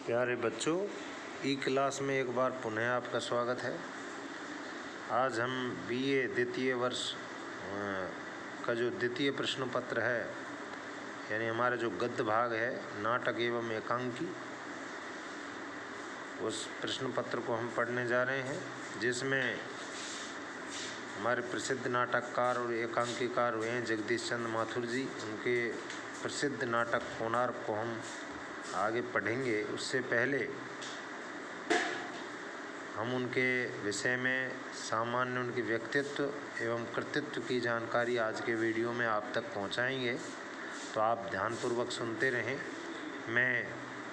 प्यारे बच्चों, ई क्लास में एक बार पुनः आपका स्वागत है। आज हम बीए द्वितीय वर्ष का जो द्वितीय प्रश्न पत्र है, यानी हमारा जो गद्य भाग है नाटक एवं एकांकी, उस प्रश्न पत्र को हम पढ़ने जा रहे हैं, जिसमें हमारे प्रसिद्ध नाटककार और एकांकीकार हुए हैं जगदीश चंद्र माथुर जी। उनके प्रसिद्ध नाटक कोणार्क को हम आगे पढ़ेंगे। उससे पहले हम उनके विषय में सामान्य उनके व्यक्तित्व एवं कृतित्व की जानकारी आज के वीडियो में आप तक पहुंचाएंगे, तो आप ध्यानपूर्वक सुनते रहें। मैं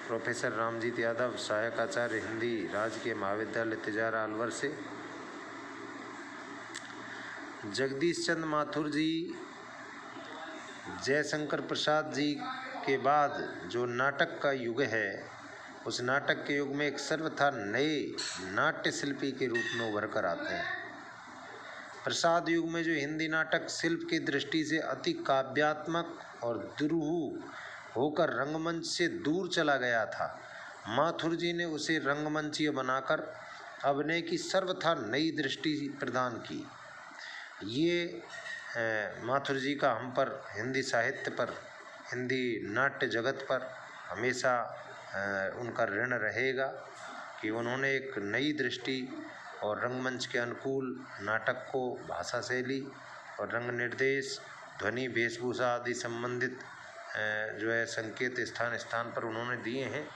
प्रोफेसर रामजीत यादव, सहायक आचार्य हिंदी, राजकीय महाविद्यालय तिजारा अलवर से। जगदीश चंद्र माथुर जी जयशंकर प्रसाद जी के बाद जो नाटक का युग है, उस नाटक के युग में एक सर्वथा नए नाट्य शिल्पी के रूप में उभर कर आते हैं। प्रसाद युग में जो हिंदी नाटक शिल्प की दृष्टि से अति काव्यात्मक और दुरूह होकर रंगमंच से दूर चला गया था, माथुर जी ने उसे रंगमंचीय बनाकर अभिनय की सर्वथा नई दृष्टि प्रदान की। ये माथुर जी का हम पर, हिंदी साहित्य पर, हिंदी नाट्य जगत पर हमेशा उनका ऋण रहेगा कि उन्होंने एक नई दृष्टि और रंगमंच के अनुकूल नाटक को भाषा शैली और रंग निर्देश, ध्वनि, वेशभूषा आदि संबंधित जो है संकेत स्थान स्थान पर उन्होंने दिए हैं।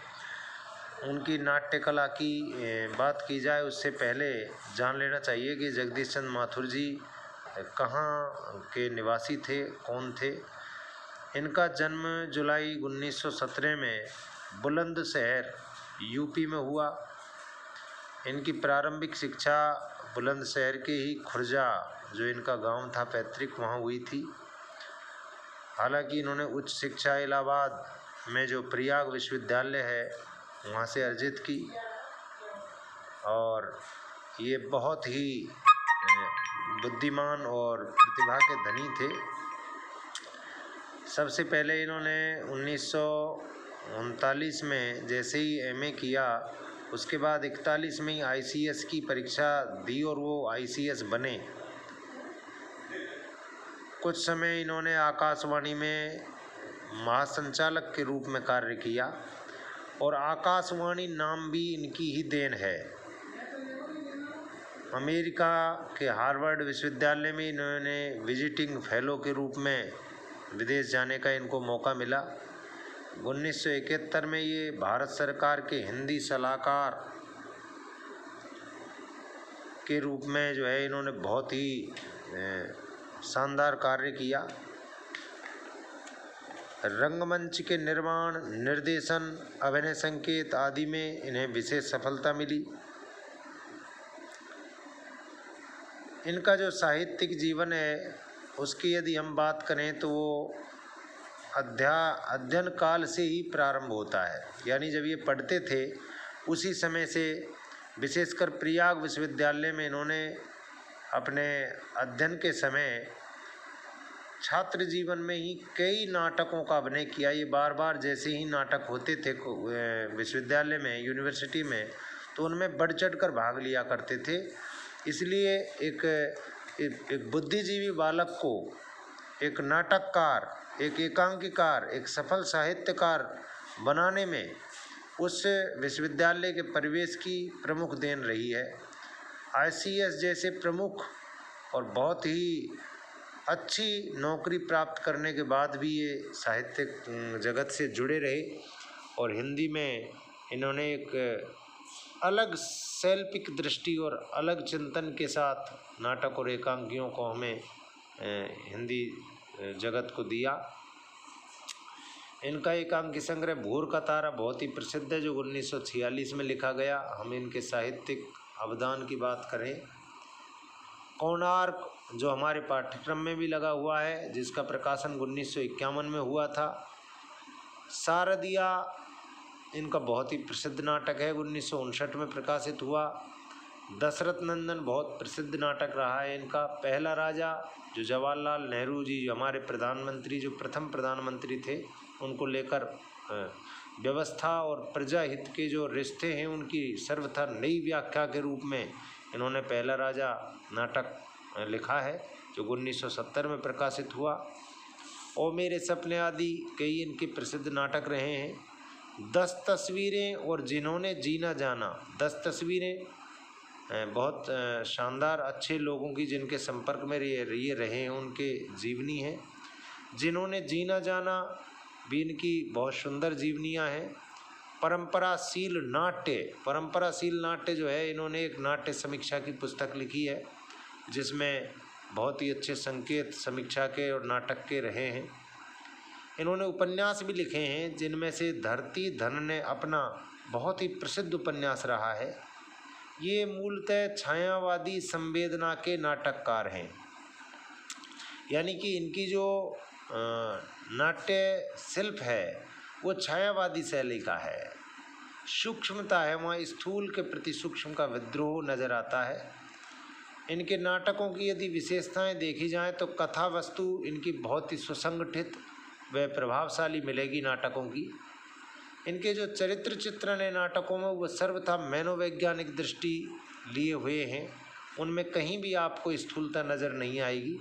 उनकी नाट्य कला की बात की जाए, उससे पहले जान लेना चाहिए कि जगदीश चंद्र माथुर जी कहाँ के निवासी थे, कौन थे। इनका जन्म जुलाई 1917 में बुलंदशहर यूपी में हुआ। इनकी प्रारंभिक शिक्षा बुलंदशहर के ही खुर्जा, जो इनका गांव था पैतृक, वहाँ हुई थी। हालांकि इन्होंने उच्च शिक्षा इलाहाबाद में जो प्रयाग विश्वविद्यालय है वहाँ से अर्जित की, और ये बहुत ही बुद्धिमान और प्रतिभा के धनी थे। सबसे पहले इन्होंने 1939 में जैसे ही एमए किया, उसके बाद 41 में ही आईसीएस की परीक्षा दी और वो आईसीएस बने। कुछ समय इन्होंने आकाशवाणी में महासंचालक के रूप में कार्य किया, और आकाशवाणी नाम भी इनकी ही देन है। अमेरिका के हार्वर्ड विश्वविद्यालय में इन्होंने विजिटिंग फेलो के रूप में विदेश जाने का इनको मौका मिला। 1971 में ये भारत सरकार के हिंदी सलाहकार के रूप में जो है इन्होंने बहुत ही शानदार कार्य किया। रंगमंच के निर्माण, निर्देशन, अभिनय संकेत आदि में इन्हें विशेष सफलता मिली। इनका जो साहित्यिक जीवन है उसकी यदि हम बात करें तो वो अध्ययन काल से ही प्रारंभ होता है, यानी जब ये पढ़ते थे उसी समय से, विशेषकर प्रयाग विश्वविद्यालय में इन्होंने अपने अध्ययन के समय छात्र जीवन में ही कई नाटकों का अभिनय किया। ये बार बार जैसे ही नाटक होते थे विश्वविद्यालय में, यूनिवर्सिटी में, तो उनमें बढ़ चढ़ कर भाग लिया करते थे। इसलिए एक बुद्धिजीवी बालक को एक नाटककार, एक एकांकीकार, एक सफल साहित्यकार बनाने में उस विश्वविद्यालय के परिवेश की प्रमुख देन रही है। आईसीएस जैसे प्रमुख और बहुत ही अच्छी नौकरी प्राप्त करने के बाद भी ये साहित्यिक जगत से जुड़े रहे, और हिंदी में इन्होंने एक अलग शैल्पिक दृष्टि और अलग चिंतन के साथ नाटक और एकांकियों को हमें हिंदी जगत को दिया। इनका एकांकी संग्रह भूर का तारा बहुत ही प्रसिद्ध है, जो 1946 में लिखा गया। हम इनके साहित्यिक अवदान की बात करें, कोणार्क जो हमारे पाठ्यक्रम में भी लगा हुआ है, जिसका प्रकाशन 1951 में हुआ था। शारदिया इनका बहुत ही प्रसिद्ध नाटक है, 1959 में प्रकाशित हुआ। दशरथ नंदन बहुत प्रसिद्ध नाटक रहा है इनका। पहला राजा, जो जवाहरलाल नेहरू जी, जो हमारे प्रधानमंत्री, जो प्रथम प्रधानमंत्री थे, उनको लेकर व्यवस्था और प्रजा हित के जो रिश्ते हैं उनकी सर्वथा नई व्याख्या के रूप में इन्होंने पहला राजा नाटक लिखा है, जो 1970 में प्रकाशित हुआ। और मेरे सपने आदि कई इनके प्रसिद्ध नाटक रहे हैं। 10 तस्वीरें और जिन्होंने जीना जाना, 10 तस्वीरें बहुत शानदार अच्छे लोगों की जिनके संपर्क में ये रहे हैं उनके जीवनी हैं। जिन्होंने जीना जाना भी इनकी बहुत सुंदर जीवनियाँ हैं। परंपराशील नाट्य जो है, इन्होंने एक नाट्य समीक्षा की पुस्तक लिखी है जिसमें बहुत ही अच्छे संकेत समीक्षा के और नाटक के रहे हैं। इन्होंने उपन्यास भी लिखे हैं जिनमें से धरती धन ने अपना बहुत ही प्रसिद्ध उपन्यास रहा है। ये मूलतः छायावादी संवेदना के नाटककार हैं, यानी कि इनकी जो नाट्य शिल्प है वो छायावादी शैली का है। सूक्ष्मता है, वहाँ स्थूल के प्रति सूक्ष्म का विद्रोह नज़र आता है। इनके नाटकों की यदि विशेषताएं देखी जाएं तो कथा वस्तु इनकी बहुत ही सुसंगठित व प्रभावशाली मिलेगी नाटकों की। इनके जो चरित्र चित्रण है नाटकों में वो सर्वथा मनोवैज्ञानिक दृष्टि लिए हुए हैं, उनमें कहीं भी आपको स्थूलता नज़र नहीं आएगी।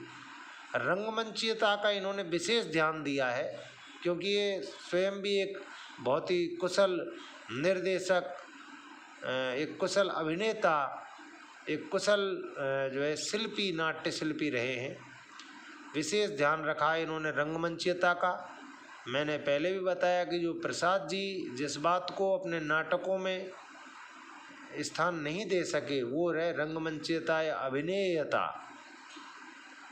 रंगमंचीयता का इन्होंने विशेष ध्यान दिया है क्योंकि ये स्वयं भी एक बहुत ही कुशल निर्देशक, एक कुशल अभिनेता, एक कुशल जो है शिल्पी, नाट्य शिल्पी रहे हैं। विशेष ध्यान रखा है इन्होंने रंगमंचीयता का। मैंने पहले भी बताया कि जो प्रसाद जी जिस बात को अपने नाटकों में स्थान नहीं दे सके वो रहे रंगमंचीयता या अभिनयता।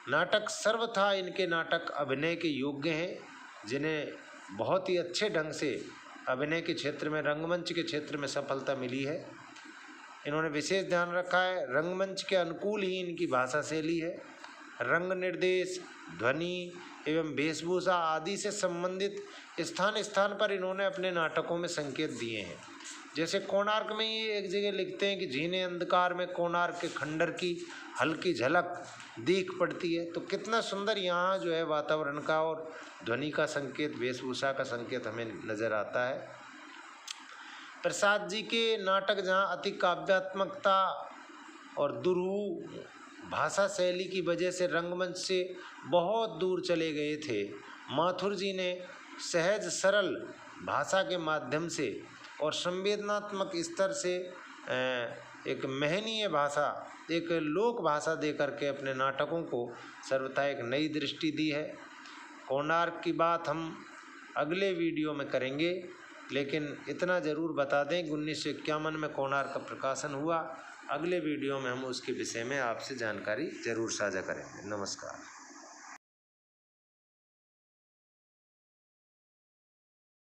नाटक सर्वथा इनके नाटक अभिनय के योग्य हैं, जिन्हें बहुत ही अच्छे ढंग से अभिनय के क्षेत्र में, रंगमंच के क्षेत्र में सफलता मिली है। इन्होंने विशेष ध्यान रखा है रंगमंच के अनुकूल ही इनकी भाषा शैली है। रंग निर्देश, ध्वनि एवं वेशभूषा आदि से संबंधित स्थान स्थान पर इन्होंने अपने नाटकों में संकेत दिए हैं। जैसे कोणार्क में ये एक जगह लिखते हैं कि झीने अंधकार में कोणार्क के खंडर की हल्की झलक दिख पड़ती है। तो कितना सुंदर यहाँ जो है वातावरण का और ध्वनि का संकेत, वेशभूषा का संकेत हमें नज़र आता है। प्रसाद जी के नाटक जहाँ अति काव्यात्मकता और दुरूह भाषा शैली की वजह से रंगमंच से बहुत दूर चले गए थे, माथुर जी ने सहज सरल भाषा के माध्यम से और संवेदनात्मक स्तर से एक महनीय भाषा, एक लोक भाषा दे करके अपने नाटकों को सर्वथा एक नई दृष्टि दी है। कोणार्क की बात हम अगले वीडियो में करेंगे, लेकिन इतना ज़रूर बता दें कि 1951 में कोणार्क का प्रकाशन हुआ। अगले वीडियो में हम उसके विषय में आपसे जानकारी ज़रूर साझा करेंगे। नमस्कार।